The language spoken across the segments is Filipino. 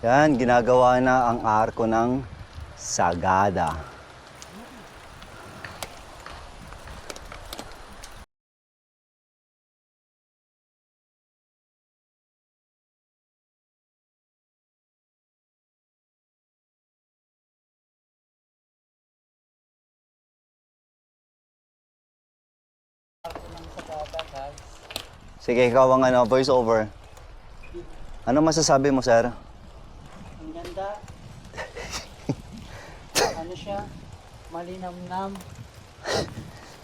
Yan, ginagawa na ang arko ng Sagada. Sige, ikaw ang voice over. Ano masasabi mo, sir? Ang ganda. Ano siya? Malinamnam.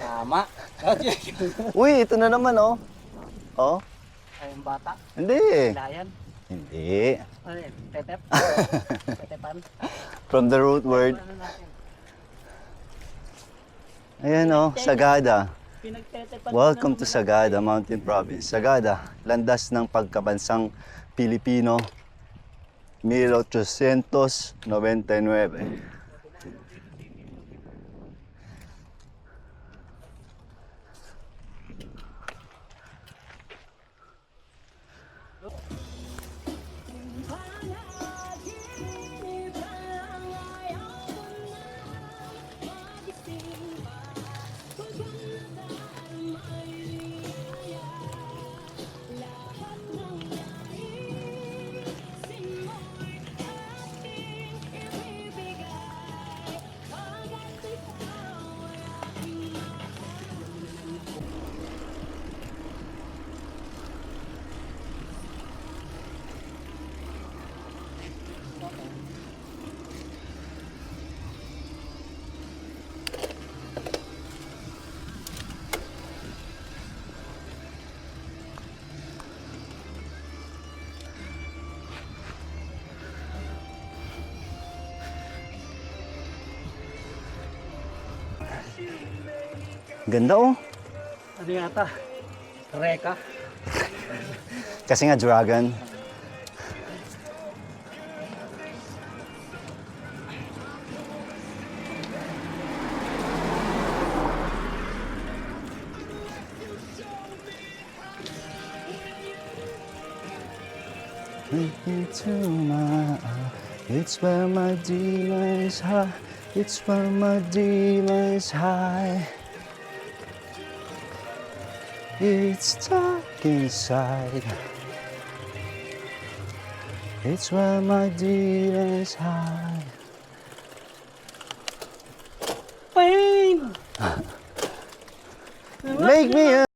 Tama. Uy, ito na naman, oh. Oh? Ay, yung bata. Hindi. Layan. Hindi. Ano yun? Tetep? Tetepan? From the root word. Ano natin? Ayan, oh, Sagada. Pinagtetepan. Welcome to Sagada, Mountain Province. Sagada, landas ng pagkabansang Pilipino, 1899. Ganda, oh. Ano yata? Reka? Kasi nga dragon. Into my it's where my demons hide. It's where my demons hide. It's dark inside. It's where my demons hide. Pain! Make me a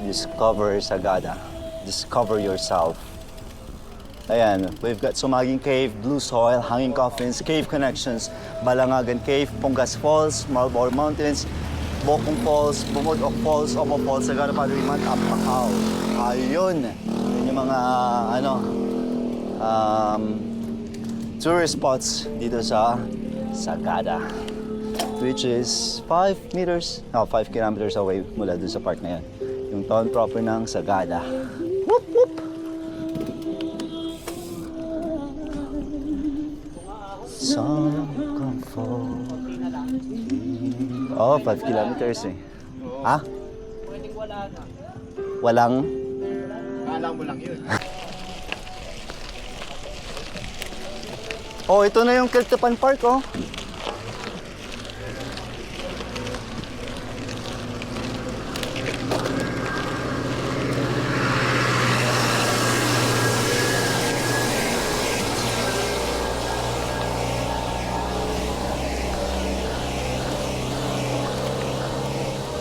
Discover Sagada. Discover yourself. Ayan, we've got Sumaging Cave, Blue Soil, Hanging Coffins, Cave Connections, Balangagan Cave, Pungas Falls, Marlborough Mountains, Bokong Falls, Bumudok Falls, Omo Falls, Sagada Padriman, Apakaw. Ayun, yun yung mga tourist spots dito sa Sagada, which is 5 kilometers away mula dun sa park na yun. Yung town proper ng Sagada. Whoop, whoop! Some comfort. Oh, 5 kilometers eh. Ha? Pwedeng wala na. Walang? Kala mo lang yun. Oh, ito na yung Keltepan Park, oh.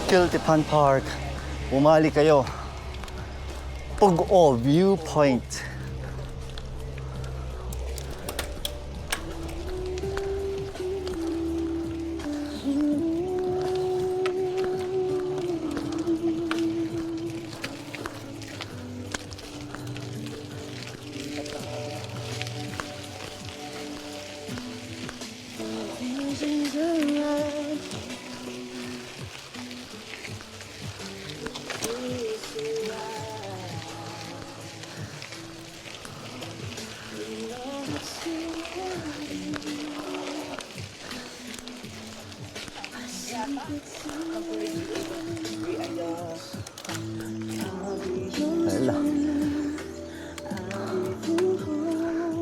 Keltepan Park. Umali kayo. Pug-o Viewpoint. Wala.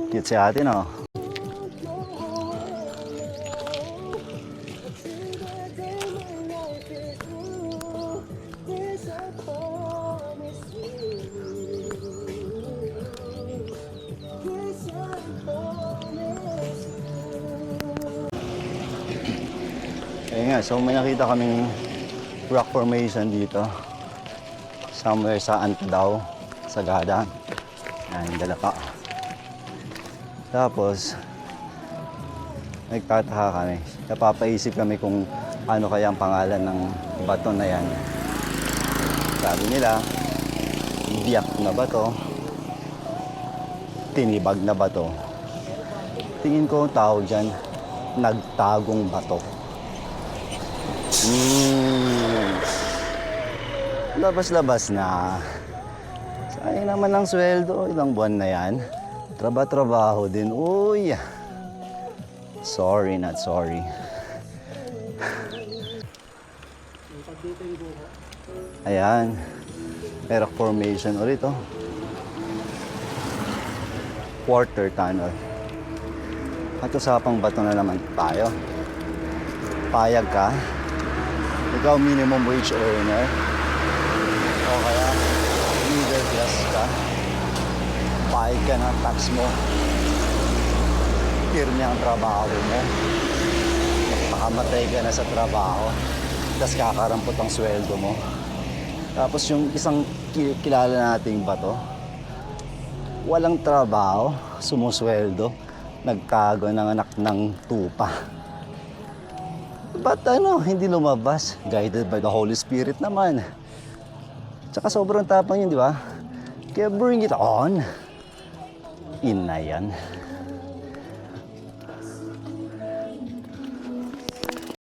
Cute si ate, no? Ayun nga, so may nakita kaming rock formation dito. Somewhere sa Antadaw, Sagada. Yan, Dalapa. Tapos, nagtataka kami. Napapaisip kami kung ano kaya ang pangalan ng bato na yan. Sabi nila, biyak na bato, tinibag na bato. Tingin ko ang tawag dyan, nagtagong bato. Labas-labas na. Sayang naman ang sweldo. Ilang buwan na yan. Trabaho din. Uy. Sorry, not sorry. Ayan. May rock formation ulit, oh. Quarter tunnel. At usapang bato na naman tayo. Payag ka? Ikaw minimum wage earner? O kaya middle class ka? Payag ka ng tax mo? Pirmi ang trabaho mo? Makamatay ka na sa trabaho? Tapos kakarampot ang sweldo mo? Tapos yung isang kilala nating bato, walang trabaho, sumusweldo, nagtago ng anak ng tupa. Ba't hindi lumabas? Guided by the Holy Spirit naman. Tsaka sobrang tapang yun, di ba? Kaya bring it on. Ina yan.